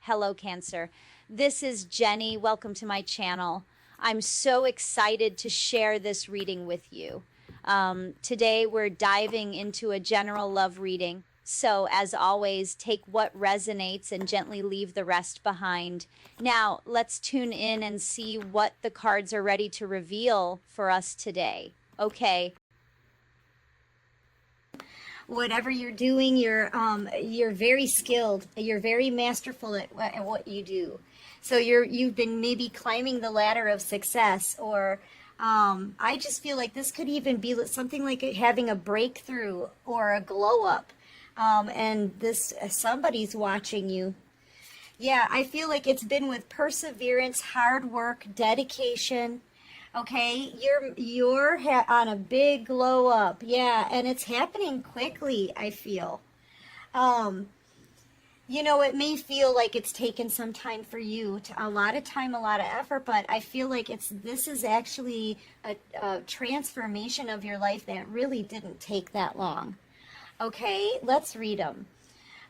Hello, Cancer. This is Jenny. Welcome to my channel. I'm so excited to share this reading with you. Today, we're diving into a general love reading. So, as always, take what resonates and gently leave the rest behind. Now, let's tune in and see what the cards are ready to reveal for us today. Okay. Whatever you're doing, you're very skilled. You're very masterful at what you do. So you've been maybe climbing the ladder of success, or I just feel like this could even be something like having a breakthrough or a glow up, and this somebody's watching you. Yeah, I feel like it's been with perseverance, hard work, dedication. Okay, you're on a big glow up. Yeah, and it's happening quickly, I feel. It may feel like it's taken some time for you, a lot of time, a lot of effort, but I feel like this is actually a transformation of your life that really didn't take that long. Okay, let's read them.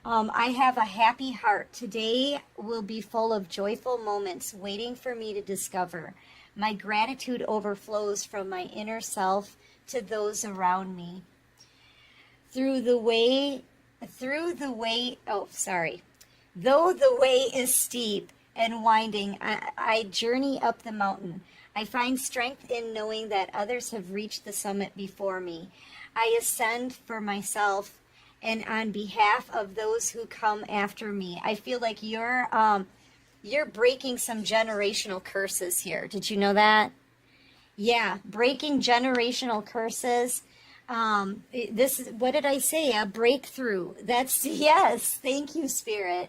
I have a happy heart. Today will be full of joyful moments waiting for me to discover. My gratitude overflows from my inner self to those around me. Though the way is steep and winding, I journey up the mountain. I find strength in knowing that others have reached the summit before me. I ascend for myself and on behalf of those who come after me. I feel like you're breaking some generational curses here. Did you know that? Yeah, breaking generational curses. This is, what did I say? A breakthrough. Yes, thank you, Spirit.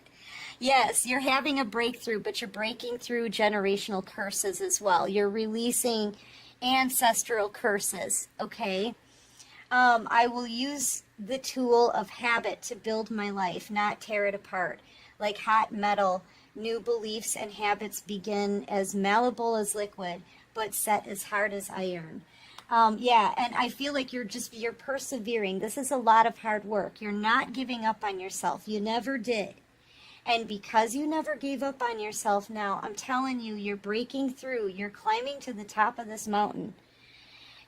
Yes, you're having a breakthrough, but you're breaking through generational curses as well. You're releasing ancestral curses, okay? I will use the tool of habit to build my life, not tear it apart. Like hot metal, new beliefs and habits begin as malleable as liquid, but set as hard as iron. Yeah, and I feel like you're persevering. This is a lot of hard work. You're not giving up on yourself. You never did. And because you never gave up on yourself, now I'm telling you, you're breaking through. You're climbing to the top of this mountain.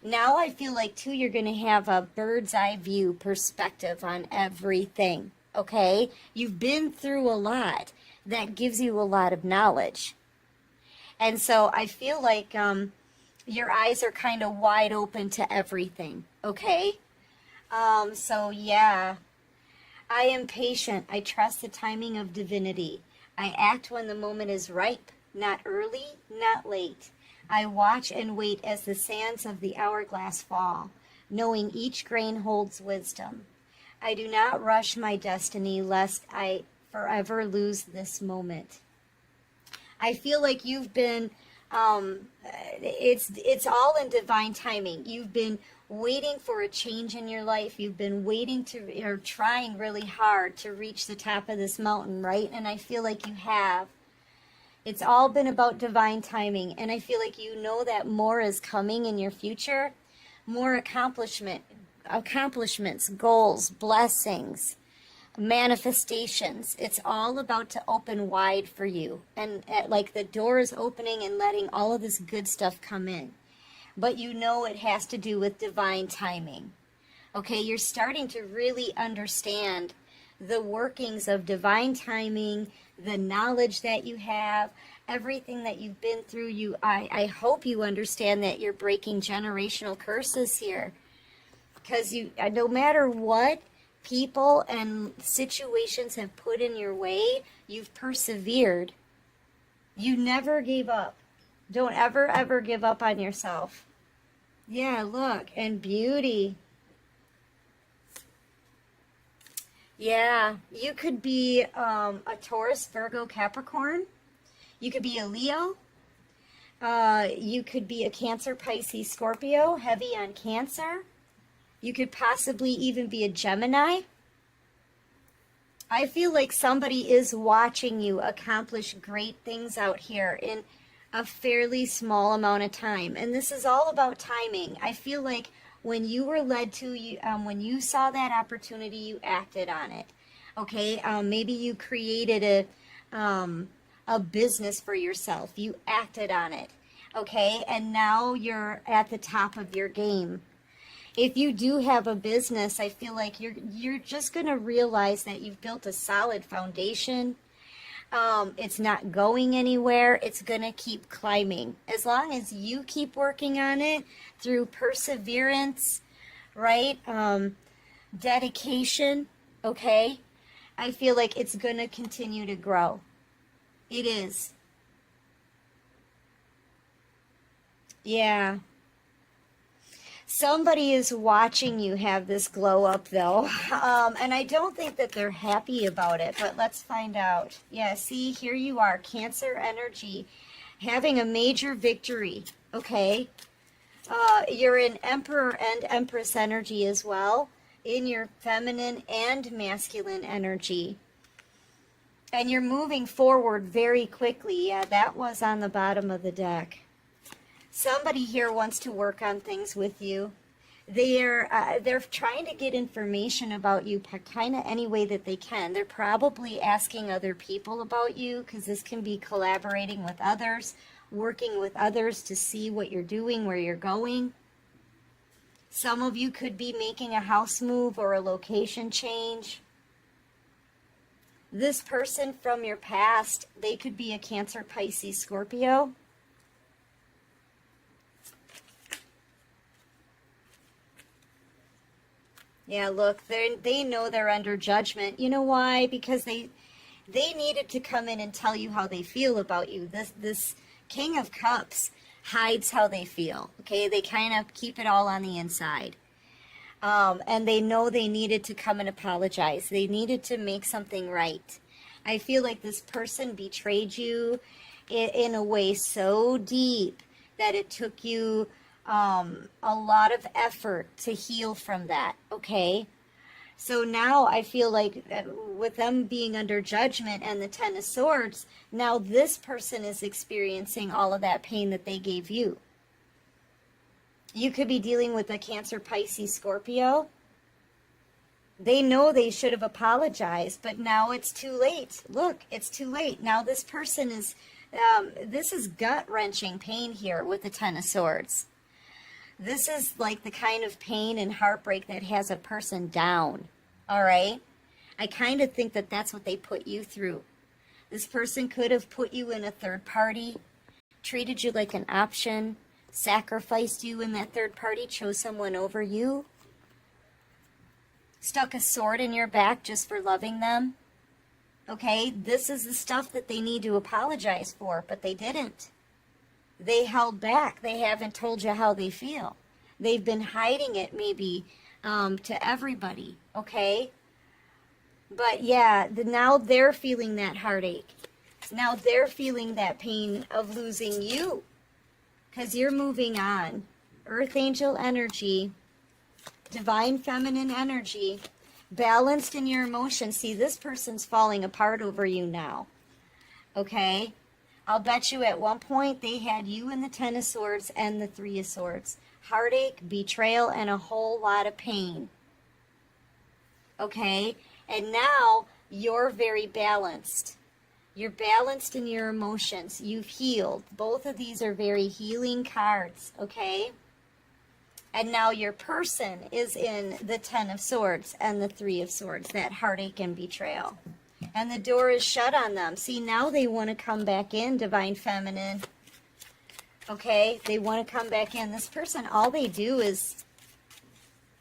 Now I feel like, too, you're going to have a bird's eye view perspective on everything, okay? You've been through a lot. That gives you a lot of knowledge. And so I feel like your eyes are kind of wide open to everything, okay? So yeah, I am patient. I trust the timing of divinity. I act when the moment is ripe, not early, not late. I watch and wait as the sands of the hourglass fall, knowing each grain holds wisdom. I do not rush my destiny lest I forever lose this moment. I feel like you've been, it's all in divine timing. You've been waiting for a change in your life. You've been or trying really hard to reach the top of this mountain, right? And I feel like you have. It's all been about divine timing. And I feel like you know that more is coming in your future. More accomplishments, goals, blessings, manifestations. It's all about to open wide for you. And like the door is opening and letting all of this good stuff come in. But you know it has to do with divine timing. Okay, you're starting to really understand the workings of divine timing, the knowledge that you have, everything that you've been through. I hope you understand that you're breaking generational curses here. Because no matter what people and situations have put in your way, you've persevered. You never gave up. Don't ever give up on yourself. Yeah, look, and beauty. Yeah, you could be a Taurus, Virgo, Capricorn. You could be a Leo. You could be a Cancer, Pisces, Scorpio, heavy on Cancer. You could possibly even be a Gemini. I feel like somebody is watching you accomplish great things out here in a fairly small amount of time. And this is all about timing. I feel like when you were led to, when you saw that opportunity, you acted on it. Okay, maybe you created a business for yourself. You acted on it, okay? And now you're at the top of your game. If you do have a business, I feel like you're just going to realize that you've built a solid foundation. It's not going anywhere. It's going to keep climbing. As long as you keep working on it through perseverance, right? Dedication, okay? I feel like it's going to continue to grow. It is. Yeah. Somebody is watching you have this glow up, though. And I don't think that they're happy about it, but let's find out. Yeah, see, here you are, Cancer energy, having a major victory, okay? You're in Emperor and Empress energy as well, in your feminine and masculine energy. And you're moving forward very quickly. Yeah, that was on the bottom of the deck. Somebody here wants to work on things with you. They're trying to get information about you kind of any way that they can. They're probably asking other people about you, because this can be collaborating with others, working with others to see what you're doing, where you're going. Some of you could be making a house move or a location change. This person from your past, they could be a Cancer, Pisces, Scorpio. Yeah, look, they know they're under judgment. You know why? Because they needed to come in and tell you how they feel about you. This King of Cups hides how they feel. Okay, they kind of keep it all on the inside. And they know they needed to come and apologize. They needed to make something right. I feel like this person betrayed you in a way so deep that it took you a lot of effort to heal from that, okay? So now I feel like with them being under judgment and the Ten of Swords, now this person is experiencing all of that pain that they gave you. You could be dealing with a Cancer, Pisces, Scorpio. They know they should have apologized, but now it's too late. Look, it's too late. Now this person is, this is gut-wrenching pain here with the Ten of Swords. This is like the kind of pain and heartbreak that has a person down, all right? I kind of think that that's what they put you through. This person could have put you in a third party, treated you like an option, sacrificed you in that third party, chose someone over you, stuck a sword in your back just for loving them. Okay, this is the stuff that they need to apologize for, but they didn't. They held back. They haven't told you how they feel. They've been hiding it maybe to everybody, okay? But yeah, now they're feeling that heartache. Now they're feeling that pain of losing you, because you're moving on. Earth angel energy, divine feminine energy, balanced in your emotions. See, this person's falling apart over you now, okay? I'll bet you at one point they had you in the Ten of Swords and the Three of Swords. Heartache, betrayal, and a whole lot of pain. Okay? And now you're very balanced. You're balanced in your emotions. You've healed. Both of these are very healing cards. Okay? And now your person is in the Ten of Swords and the Three of Swords. That heartache and betrayal. And the door is shut on them. See, now they want to come back in, divine feminine. Okay? They want to come back in. This person, all they do is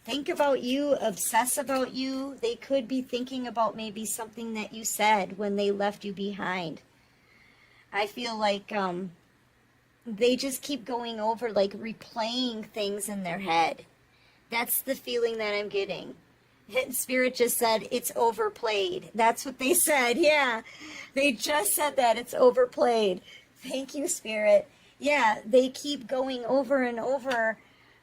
think about you, obsess about you. They could be thinking about maybe something that you said when they left you behind. I feel like they just keep going over, like replaying things in their head. That's the feeling that I'm getting. Spirit just said, it's overplayed. That's what they said. Yeah, they just said that. It's overplayed. Thank you, Spirit. Yeah, they keep going over and over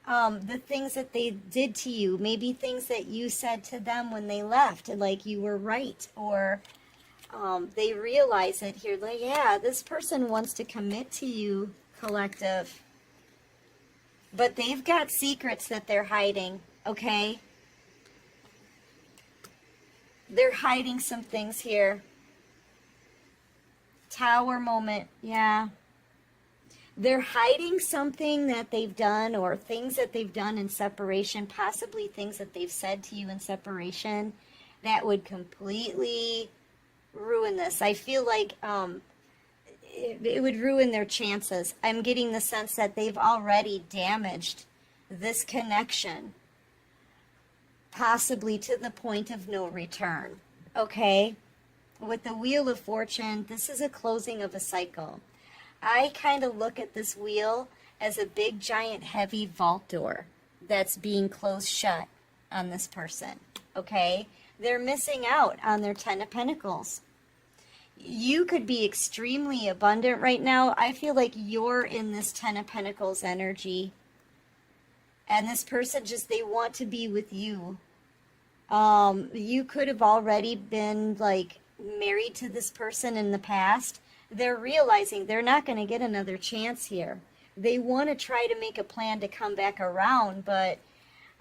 the things that they did to you. Maybe things that you said to them when they left, like you were right. Or they realize it here. Like, yeah, this person wants to commit to you, collective. But they've got secrets that they're hiding, okay? They're hiding some things here. Tower moment, yeah. They're hiding something that they've done or things that they've done in separation, possibly things that they've said to you in separation that would completely ruin this. I feel like it would ruin their chances. I'm getting the sense that they've already damaged this connection, possibly to the point of no return. Okay? With the Wheel of Fortune, this is a closing of a cycle. I kind of look at this wheel as a big, giant, heavy vault door that's being closed shut on this person. Okay? They're missing out on their Ten of Pentacles. You could be extremely abundant right now. I feel like you're in this Ten of Pentacles energy. And this person just, they want to be with you. You could have already been like married to this person in the past. They're realizing they're not going to get another chance here. They want to try to make a plan to come back around, but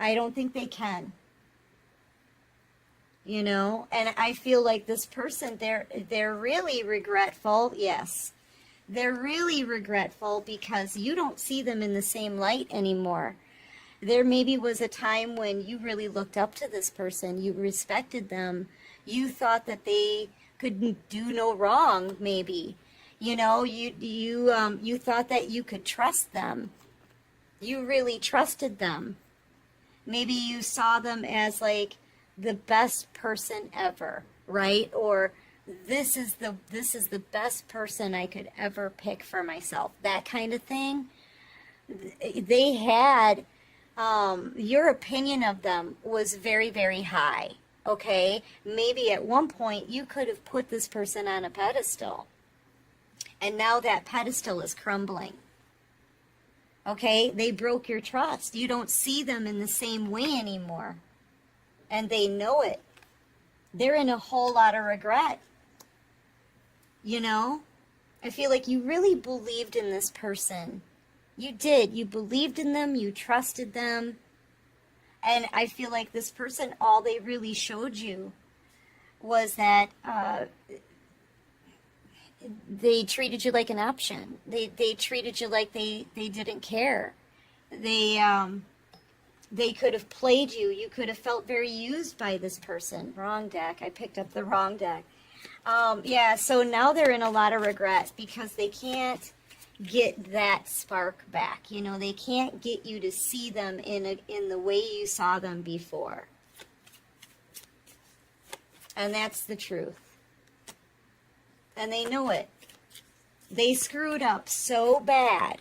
I don't think they can. You know, and I feel like this person, they're really regretful. Yes, they're really regretful because you don't see them in the same light anymore. There maybe was a time when you really looked up to this person. You respected them. You thought that they could do no wrong, maybe. You know, you thought that you could trust them. You really trusted them. Maybe you saw them as like the best person ever, right? Or this is the best person I could ever pick for myself. That kind of thing. They had your opinion of them was very, very high. Okay? Maybe at one point you could have put this person on a pedestal. And now that pedestal is crumbling. Okay? They broke your trust. You don't see them in the same way anymore. And they know it. They're in a whole lot of regret. You know? I feel like you really believed in this person. You did. You believed in them. You trusted them. And I feel like this person, all they really showed you was that they treated you like an option. They treated you like they didn't care. They could have played you. You could have felt very used by this person. Wrong deck. I picked up the wrong deck. Yeah, so now they're in a lot of regret because they can't get that spark back. You know, they can't get you to see them in the way you saw them before. And that's the truth. And they know it. They screwed up so bad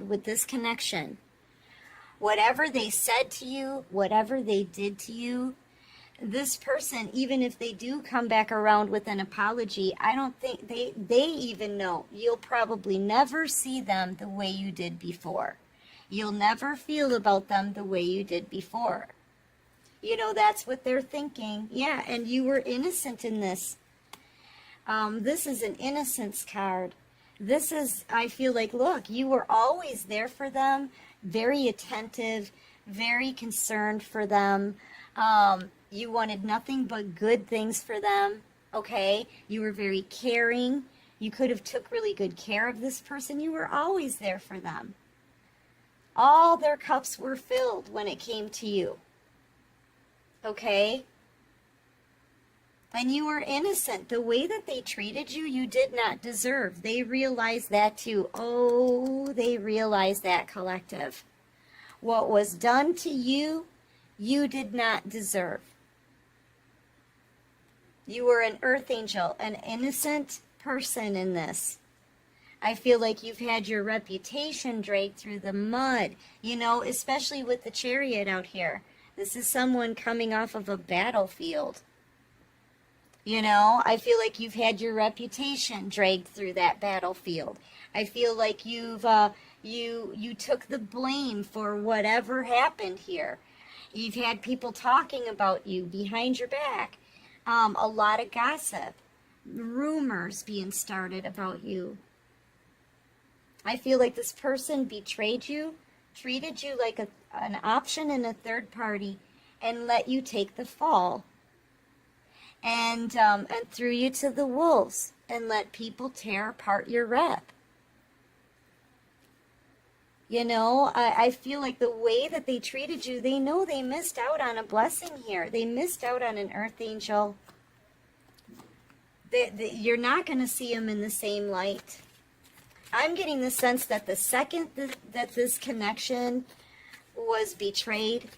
with this connection. Whatever they said to you, whatever they did to you, this person, even if they do come back around with an apology, I don't think they even know. You'll probably never see them the way you did before. You'll never feel about them the way you did before. You know, that's what they're thinking. Yeah, and you were innocent in this. This is an innocence card. This is, I feel like, look, you were always there for them, very attentive, very concerned for them. You wanted nothing but good things for them, okay? You were very caring. You could have took really good care of this person. You were always there for them. All their cups were filled when it came to you, okay? And you were innocent. The way that they treated you, you did not deserve. They realized that too. Oh, they realized that, collective. What was done to you, you did not deserve. You were an earth angel, an innocent person in this. I feel like you've had your reputation dragged through the mud, you know, especially with the Chariot out here. This is someone coming off of a battlefield. You know, I feel like you've had your reputation dragged through that battlefield. I feel like you took the blame for whatever happened here. You've had people talking about you behind your back. A lot of gossip, rumors being started about you. I feel like this person betrayed you, treated you like an option in a third party, and let you take the fall. and threw you to the wolves and let people tear apart your rep. You know, I feel like the way that they treated you, they know they missed out on a blessing here. They missed out on an earth angel. You're not going to see them in the same light. I'm getting the sense that the second that this connection was betrayed,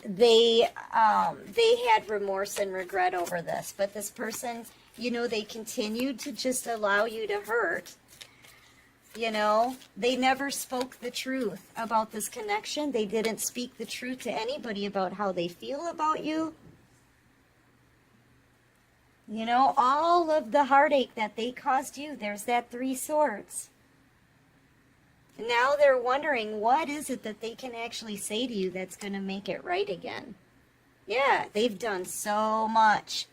they had remorse and regret over this. But this person, you know, they continued to just allow you to hurt. You know, they never spoke the truth about this connection. They didn't speak the truth to anybody about how they feel about you. You know, all of the heartache that they caused you, there's that 3 swords. Now they're wondering, what is it that they can actually say to you that's going to make it right again? Yeah, they've done so much.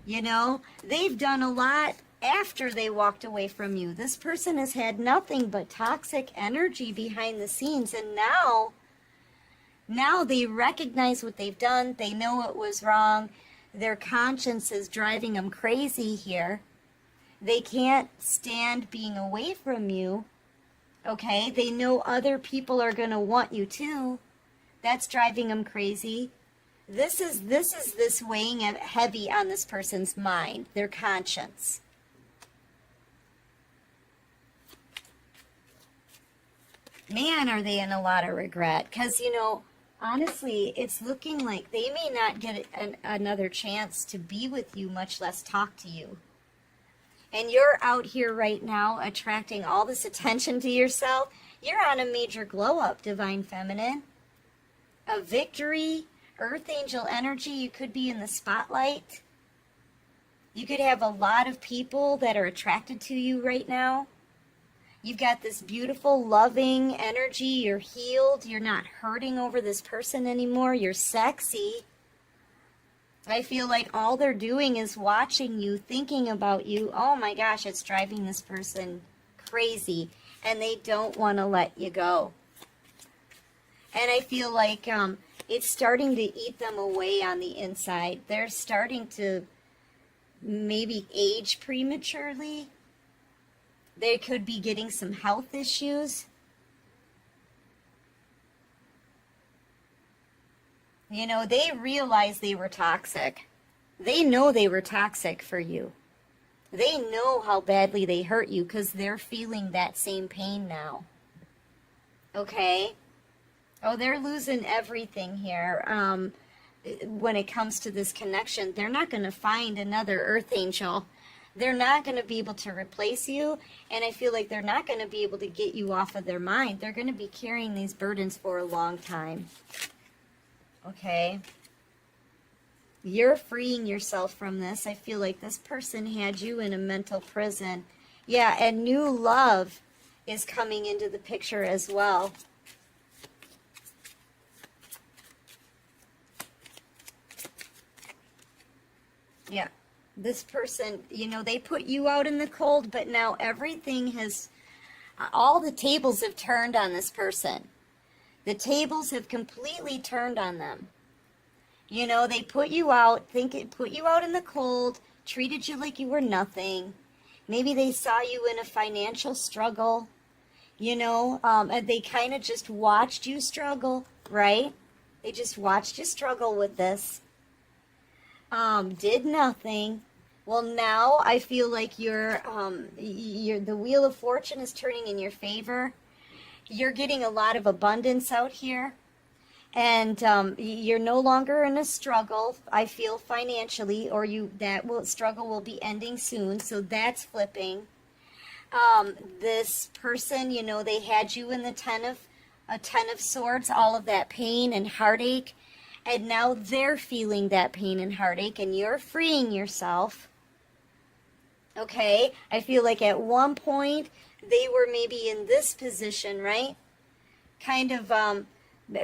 You know, they've done a lot after they walked away from you. This person has had nothing but toxic energy behind the scenes, and now they recognize what they've done. They know it was wrong. Their conscience is driving them crazy here. They can't stand being away from you. Okay, they know other people are going to want you too. That's driving them crazy. This is weighing heavy on this person's mind, their conscience. Man, are they in a lot of regret. Because, you know, honestly, it's looking like they may not get another chance to be with you, much less talk to you. And you're out here right now attracting all this attention to yourself. You're on a major glow up, Divine Feminine. A victory, Earth Angel energy. You could be in the spotlight. You could have a lot of people that are attracted to you right now. You've got this beautiful, loving energy. You're healed. You're not hurting over this person anymore. You're sexy. I feel like all they're doing is watching you, thinking about you. Oh my gosh, it's driving this person crazy. And they don't want to let you go. And I feel like it's starting to eat them away on the inside. They're starting to maybe age prematurely. They could be getting some health issues. You know, they realized they were toxic. They know they were toxic for you. They know how badly they hurt you because they're feeling that same pain now. Okay? Oh, they're losing everything here. When it comes to this connection, they're not going to find another Earth Angel. They're not going to be able to replace you, and I feel like they're not going to be able to get you off of their mind. They're going to be carrying these burdens for a long time. Okay? You're freeing yourself from this. I feel like this person had you in a mental prison. Yeah, and new love is coming into the picture as well. Yeah. This person, you know, they put you out in the cold, but now everything has, all the tables have turned on this person. The tables have completely turned on them. You know, they put you out, put you out in the cold, treated you like you were nothing. Maybe they saw you in a financial struggle, you know, and they kind of just watched you struggle, right? They just watched you struggle with this. Did nothing. Well, now I feel like the Wheel of Fortune is turning in your favor. You're getting a lot of abundance out here. And you're no longer in a struggle, I feel, financially, or struggle will be ending soon. So that's flipping. This person, you know, they had you in the Ten of Swords, all of that pain and heartache. And now they're feeling that pain and heartache, and you're freeing yourself. Okay? I feel like at one point, they were maybe in this position, right? Kind of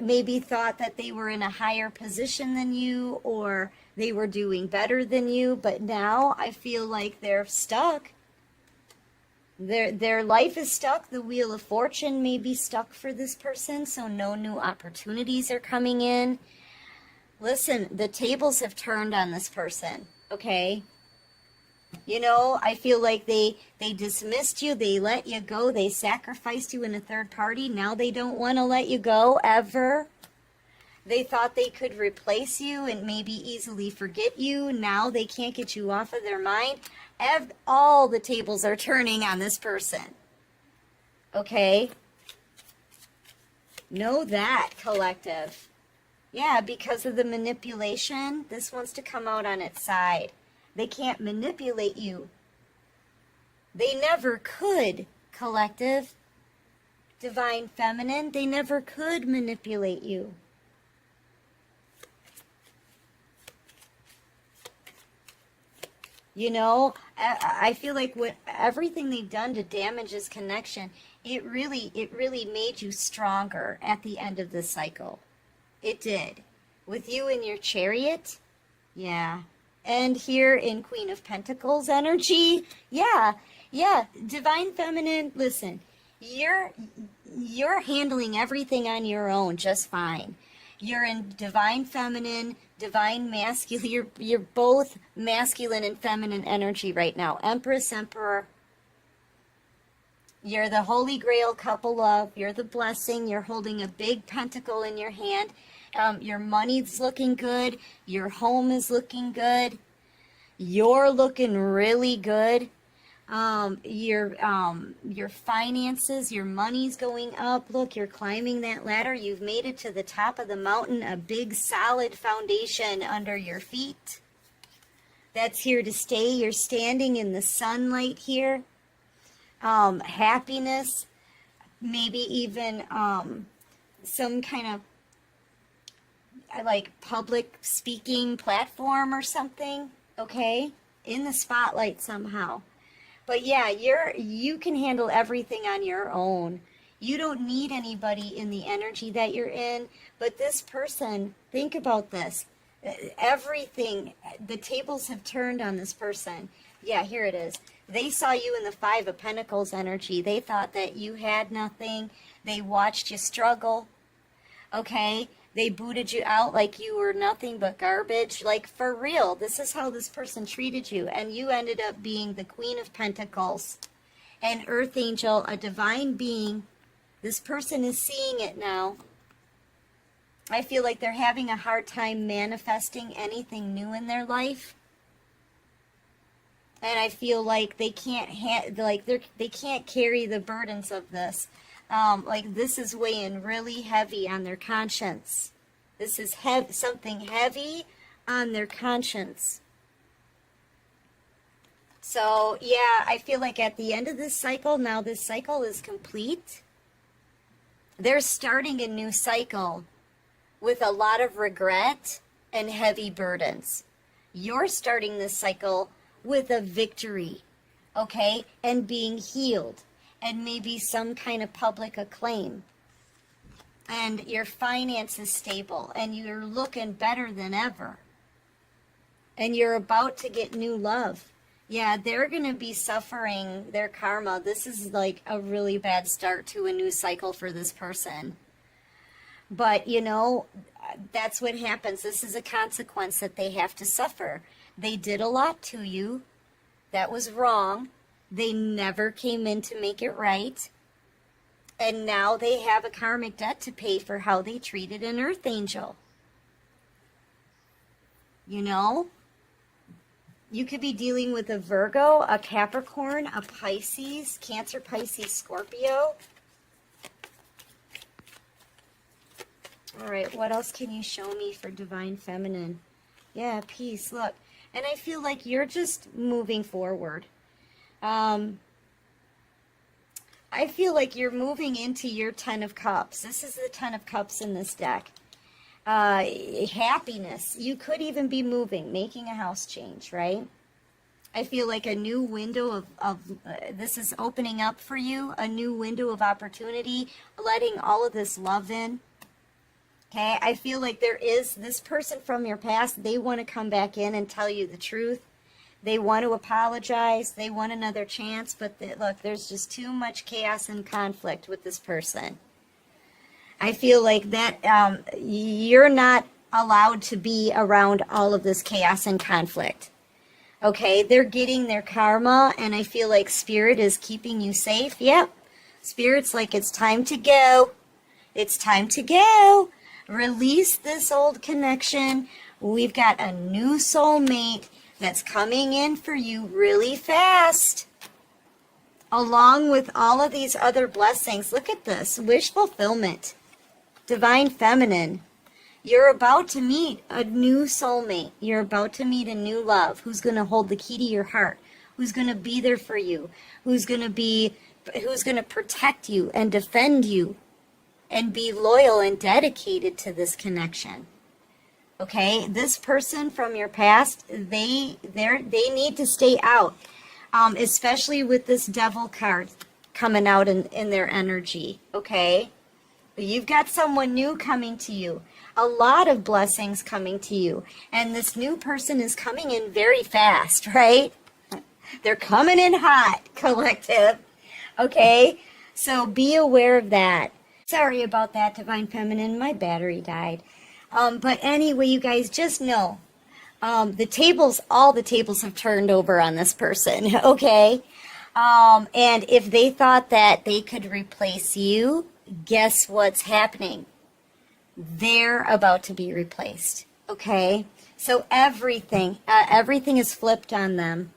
maybe thought that they were in a higher position than you, or they were doing better than you, but now I feel like they're stuck. Their life is stuck. The Wheel of Fortune may be stuck for this person, so no new opportunities are coming in. Listen, the tables have turned on this person. Okay? You know, I feel like they dismissed you, they let you go, they sacrificed you in a third party. Now they don't want to let you go ever. They thought they could replace you and maybe easily forget you. Now they can't get you off of their mind. All the tables are turning on this person. Okay? Know that, collective. Yeah, because of the manipulation, this wants to come out on its side. They can't manipulate you. They never could, collective. Divine Feminine, they never could manipulate you. You know, I feel like everything they've done to damage this connection, it really made you stronger at the end of this cycle. It did. With you in your Chariot, yeah. And here in Queen of Pentacles energy, yeah. Divine Feminine, listen, you're handling everything on your own just fine. You're in Divine Feminine, Divine Masculine. You're both masculine and feminine energy right now. Empress, Emperor. You're the Holy Grail couple love. You're the blessing. You're holding a big pentacle in your hand. Your money's looking good. Your home is looking good. You're looking really good. Your finances, your money's going up. Look, you're climbing that ladder. You've made it to the top of the mountain, a big solid foundation under your feet. That's here to stay. You're standing in the sunlight here. Happiness, maybe even some kind of like public speaking platform or something, okay? In the spotlight somehow. But yeah, you can handle everything on your own. You don't need anybody in the energy that you're in. But this person, think about this. Everything, the tables have turned on this person. Yeah, here it is. They saw you in the Five of Pentacles energy. They thought that you had nothing. They watched you struggle. Okay? They booted you out like you were nothing but garbage. Like, for real, this is how this person treated you. And you ended up being the Queen of Pentacles, an Earth Angel, a divine being. This person is seeing it now. I feel like they're having a hard time manifesting anything new in their life. And I feel like they can't they can't carry the burdens of this. Like this is weighing really heavy on their conscience. This is something heavy on their conscience. So yeah, I feel like at the end of this cycle, now this cycle is complete. They're starting a new cycle with a lot of regret and heavy burdens. You're starting this cycle with a victory, okay, and being healed. And maybe some kind of public acclaim. And your finance is stable. And you're looking better than ever. And you're about to get new love. Yeah, they're going to be suffering their karma. This is like a really bad start to a new cycle for this person. But, you know, that's what happens. This is a consequence that they have to suffer. They did a lot to you. That was wrong. They never came in to make it right. And now they have a karmic debt to pay for how they treated an Earth Angel. You know? You could be dealing with a Virgo, a Capricorn, a Pisces, Cancer, Pisces, Scorpio. All right, what else can you show me for Divine Feminine? Yeah, peace, look. And I feel like you're just moving forward. I feel like you're moving into your Ten of Cups. This is the Ten of Cups in this deck. Happiness. You could even be moving, making a house change, right? I feel like a new window of this is opening up for you, a new window of opportunity, letting all of this love in. Okay, I feel like there is this person from your past, they want to come back in and tell you the truth. They want to apologize. They want another chance. But look, there's just too much chaos and conflict with this person. I feel like that you're not allowed to be around all of this chaos and conflict. Okay, they're getting their karma, and I feel like Spirit is keeping you safe. Yep. Spirit's like, it's time to go. It's time to go. Release this old connection. We've got a new soulmate that's coming in for you really fast. Along with all of these other blessings. Look at this. Wish fulfillment. Divine feminine. You're about to meet a new soulmate. You're about to meet a new love who's going to hold the key to your heart, who's going to be there for you, who's going to protect you and defend you and be loyal and dedicated to this connection. Okay, this person from your past, they need to stay out, especially with this Devil card coming out in their energy. Okay, you've got someone new coming to you. A lot of blessings coming to you. And this new person is coming in very fast, right? They're coming in hot, collective. Okay? So be aware of that. Sorry about that, Divine Feminine. My battery died. But anyway, you guys just know, all the tables have turned over on this person, okay? And if they thought that they could replace you, guess what's happening? They're about to be replaced, okay? So everything is flipped on them.